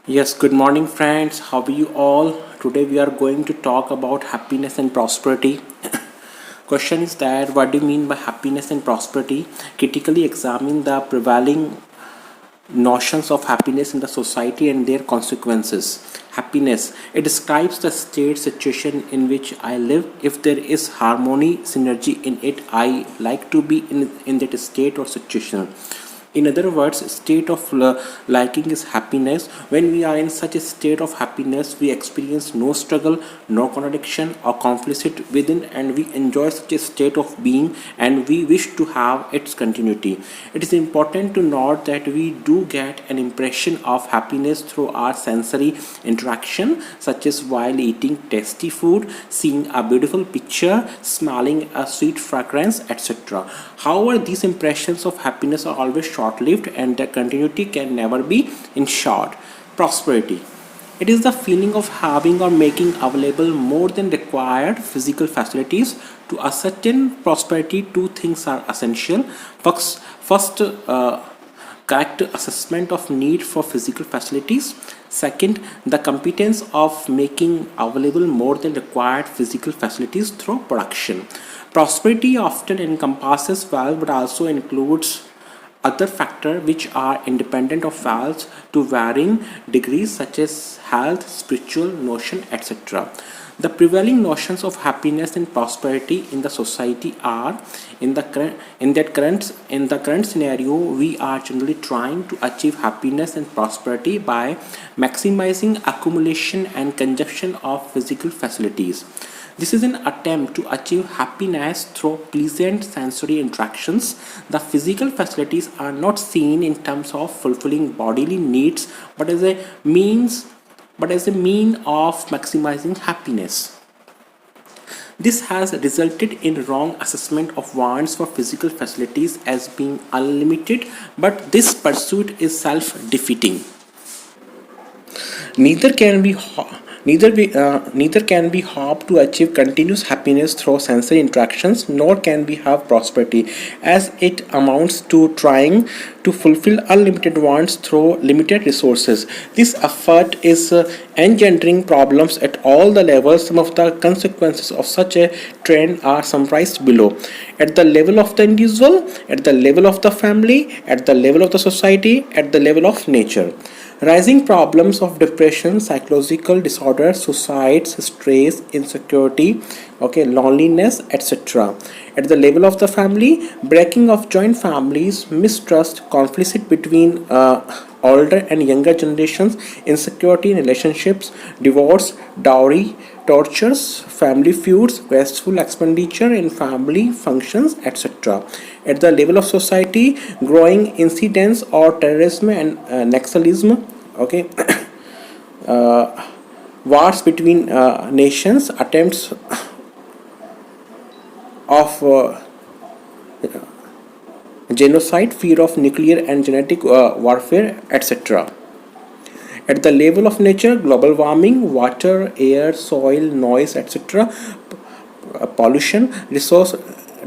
Yes, good morning, friends. How are you all? Today we are going to talk about happiness and prosperity. Question is that what do you mean by happiness and prosperity? Critically examine the prevailing notions of happiness in the society and their consequences. Happiness. It describes the state situation in which I live. If there is harmony, synergy in it, I like to be in that state or situation. In other words, state of liking is happiness. When we are in such a state of happiness, we experience no struggle, no contradiction or conflict within, and we enjoy such a state of being, and we wish to have its continuity. It is important to note that we do get an impression of happiness through our sensory interaction, such as while eating tasty food, seeing a beautiful picture, smelling a sweet fragrance, etc. However, these impressions of happiness are always short lived and their continuity can never be ensured. Prosperity. It is the feeling of having or making available more than required physical facilities. To ascertain prosperity, two things are essential. First, correct assessment of need for physical facilities. Second, the competence of making available more than required physical facilities through production. Prosperity often encompasses wealth but also includes other factors which are independent of wealth to varying degrees, such as health, spiritual notion, etc. The prevailing notions of happiness and prosperity in the society are in the current scenario, we are generally trying to achieve happiness and prosperity by maximizing accumulation and consumption of physical facilities. This is an attempt to achieve happiness through pleasant sensory interactions. The physical facilities are not seen in terms of fulfilling bodily needs, but as a means of maximizing happiness. This has resulted in wrong assessment of wants for physical facilities as being unlimited, but this pursuit is self-defeating. Neither can be neither can we hope to achieve continuous happiness through sensory interactions, nor can we have prosperity, as it amounts to trying to fulfill unlimited wants through limited resources. This effort is engendering problems at all the levels. Some of the consequences of such a trend are summarized below. At the level of the individual, at the level of the family, at the level of the society, at the level of nature. Rising problems of depression, psychological disorders, suicides, stress, insecurity, loneliness, etc. At the level of the family, breaking of joint families, mistrust, conflict between older and younger generations, insecurity in relationships, divorce, dowry, tortures, family feuds, wasteful expenditure in family functions, etc. At the level of society, growing incidents or terrorism and nationalism, wars between nations, attempts of genocide, fear of nuclear and genetic warfare, etc. At the level of nature, global warming, water, air, soil, noise, etc., pollution, resource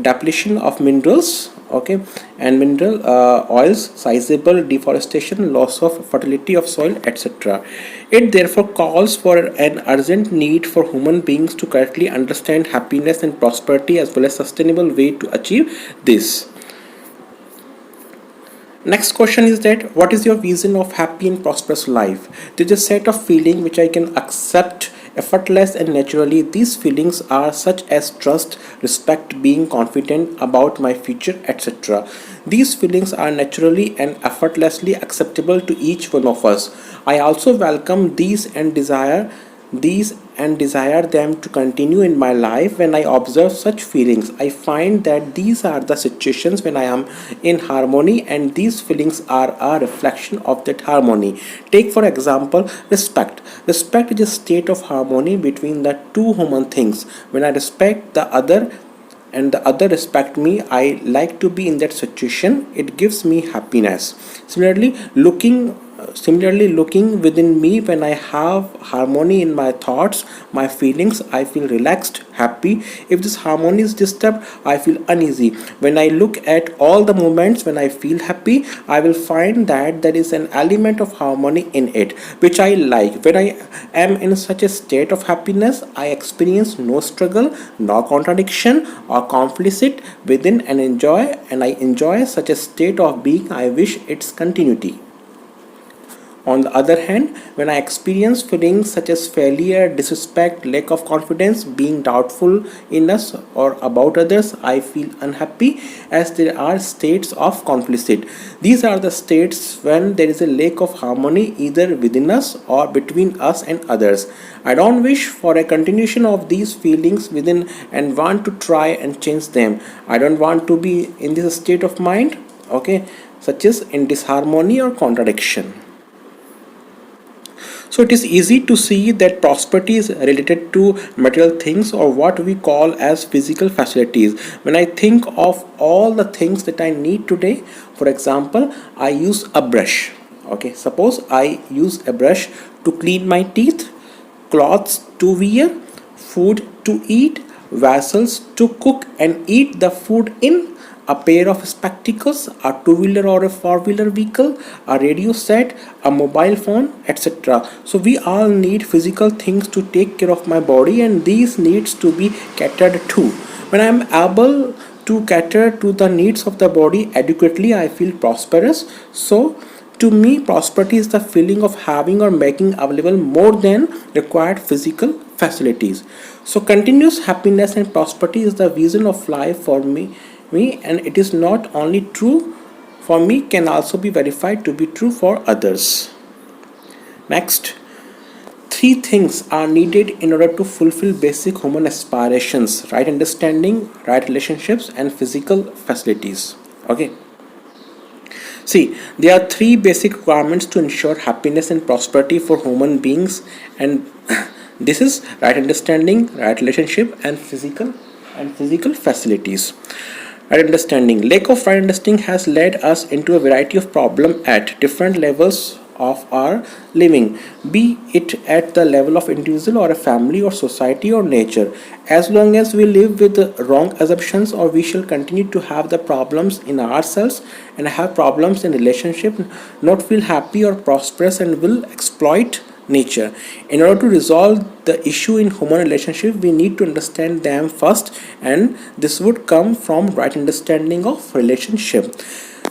depletion of minerals, and mineral oils, sizable deforestation, loss of fertility of soil, etc. It therefore calls for an urgent need for human beings to correctly understand happiness and prosperity as well as sustainable way to achieve this. Next question is that what is your vision of happy and prosperous life? There's a set of feelings which I can accept effortless and naturally. These feelings are such as trust, respect, being confident about my future, etc. These feelings are naturally and effortlessly acceptable to each one of us. I also welcome these and desire them to continue in my life. When I observe such feelings, I find that these are the situations when I am in harmony, and these feelings are a reflection of that harmony. Take for example respect. Respect is a state of harmony between the two human things. When I respect the other and the other respect me, I like to be in that situation. It gives me happiness. Similarly, looking Similarly, looking within me, when I have harmony in my thoughts, my feelings, I feel relaxed, happy. If this harmony is disturbed, I feel uneasy. When I look at all the moments when I feel happy, I will find that there is an element of harmony in it, which I like. When I am in such a state of happiness, I experience no struggle, no contradiction or conflict within, and I enjoy such a state of being. I wish its continuity. On the other hand, when I experience feelings such as failure, disrespect, lack of confidence, being doubtful in us or about others, I feel unhappy, as there are states of conflict. These are the states when there is a lack of harmony either within us or between us and others. I don't wish for a continuation of these feelings within and want to try and change them. I don't want to be in this state of mind, okay, such as in disharmony or contradiction. So it is easy to see that prosperity is related to material things, or what we call as physical facilities. When I think of all the things that I need today, for example, I use a brush. Okay, suppose I use a brush to clean my teeth, clothes to wear, food to eat, vessels to cook and eat the food in, a pair of spectacles, a two-wheeler or a four-wheeler vehicle, a radio set, a mobile phone, etc. So we all need physical things to take care of my body, and these needs to be catered to. When I am able to cater to the needs of the body adequately, I feel prosperous. So to me, prosperity is the feeling of having or making available more than required physical facilities. So continuous happiness and prosperity is the vision of life for me, and it is not only true for me, can also be verified to be true for others. Next, three things are needed in order to fulfill basic human aspirations: right understanding, right relationships, and physical facilities. Okay, see, there are three basic requirements to ensure happiness and prosperity for human beings, and this is right understanding, right relationship, and physical facilities. Right understanding. Lack of right understanding has led us into a variety of problems at different levels of our living, be it at the level of individual or a family or society or nature. As long as we live with the wrong assumptions, or we shall continue to have the problems in ourselves and have problems in relationship, not feel happy or prosperous, and will exploit nature. In order to resolve the issue in human relationship, we need to understand them first, and this would come from right understanding of relationship.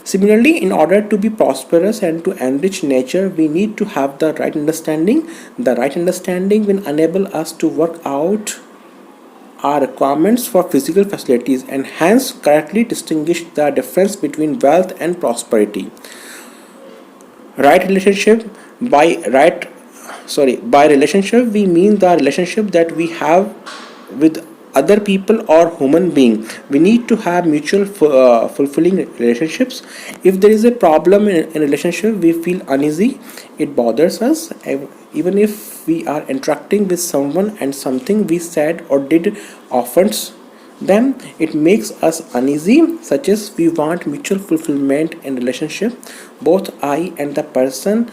Similarly, in order to be prosperous and to enrich nature, we need to have the right understanding. The right understanding will enable us to work out our requirements for physical facilities, and hence correctly distinguish the difference between wealth and prosperity. Right relationship, by right by relationship we mean the relationship that we have with other people or human being. We need to have mutual fulfilling relationships. If there is a problem in relationship, we feel uneasy, it bothers us. Even if we are interacting with someone and something we said or did offends them, it makes us uneasy, such as we want mutual fulfillment in relationship. Both I and the person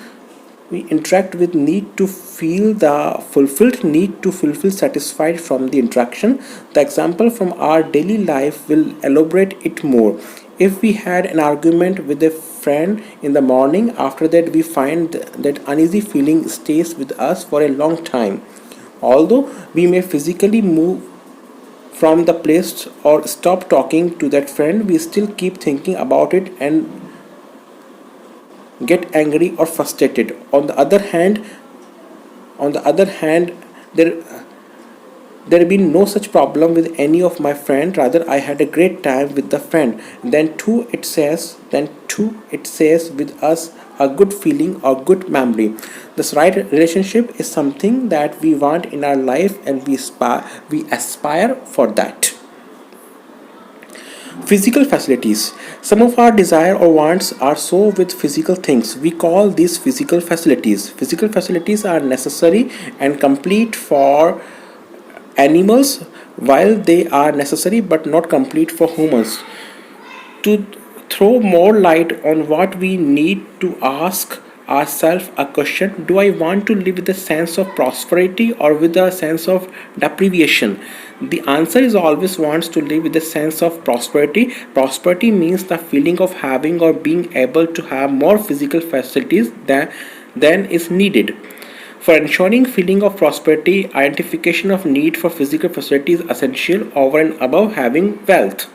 we interact with need to feel the fulfilled, need to fulfill satisfied from the interaction. The example from our daily life will elaborate it more. If we had an argument with a friend in the morning, after that we find that uneasy feeling stays with us for a long time. Although we may physically move from the place or stop talking to that friend, we still keep thinking about it and get angry or frustrated. On the other hand, there there been no such problem with any of my friend. Rather, I had a great time with the friend. Then too it says with us a good feeling or good memory. This right relationship is something that we want in our life, and we aspire for that. Physical facilities. Some of our desire or wants are so with physical things. We call these physical facilities. Physical facilities are necessary and complete for animals, while they are necessary but not complete for humans. To throw more light on what we need to ask ourselves a question: do I want to live with a sense of prosperity or with a sense of deprivation? The answer is always wants to live with a sense of prosperity. Prosperity means the feeling of having or being able to have more physical facilities than is needed. For ensuring feeling of prosperity, identification of need for physical facility is essential over and above having wealth.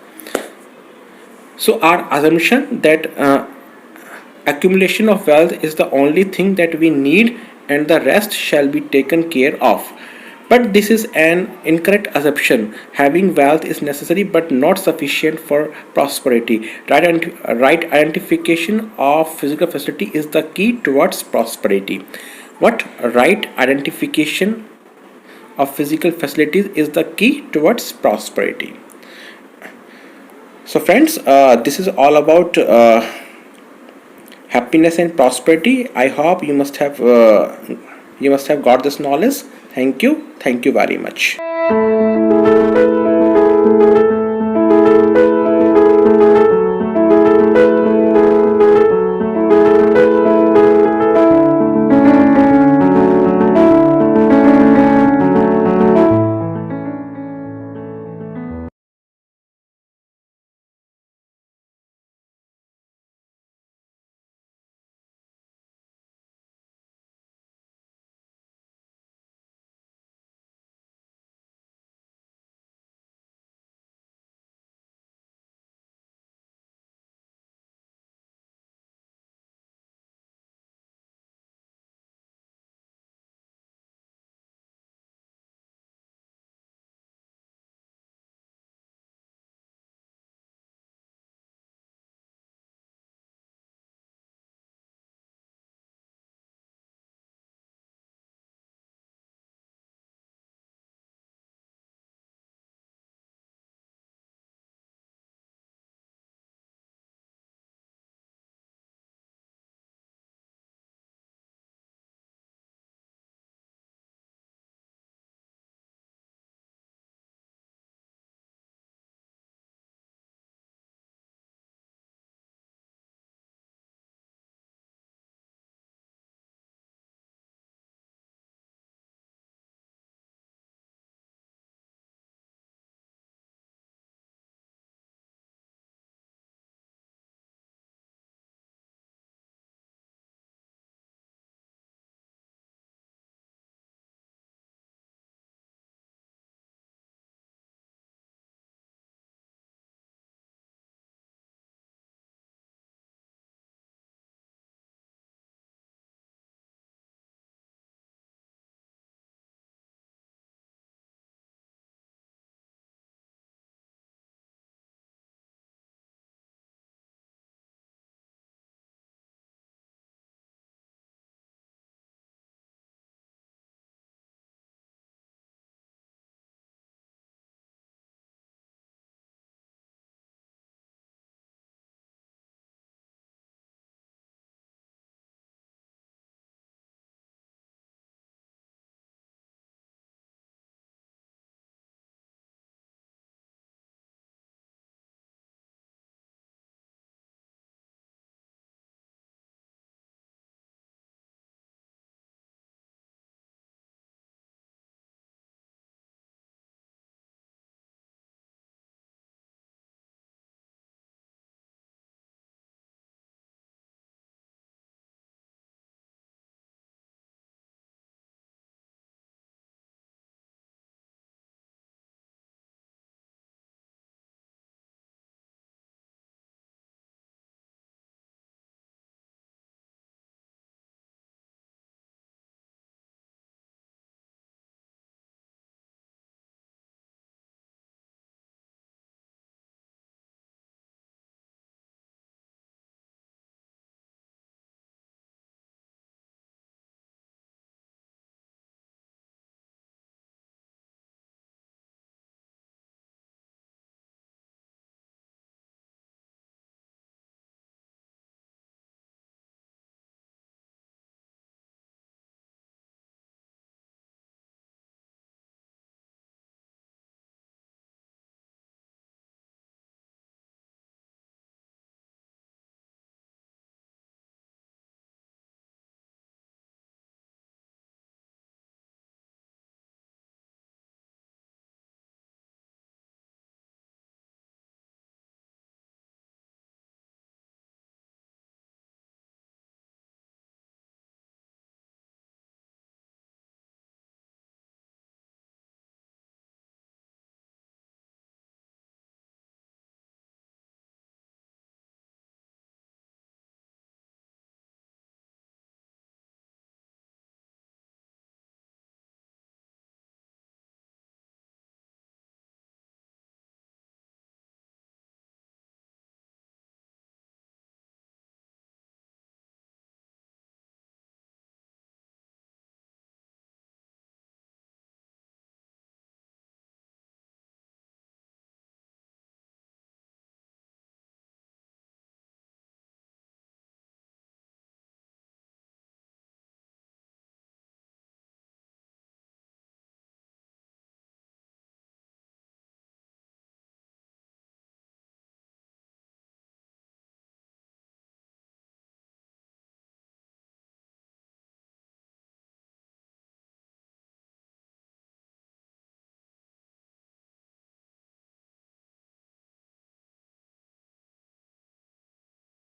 So our assumption that accumulation of wealth is the only thing that we need and the rest shall be taken care of. But this is an incorrect assumption. Having wealth is necessary but not sufficient for prosperity. Right identification of physical facility is the key towards prosperity. What right identification of physical facilities is the key towards prosperity. So, friends, this is all about happiness and prosperity. I hope you must have got this knowledge. Thank you very much.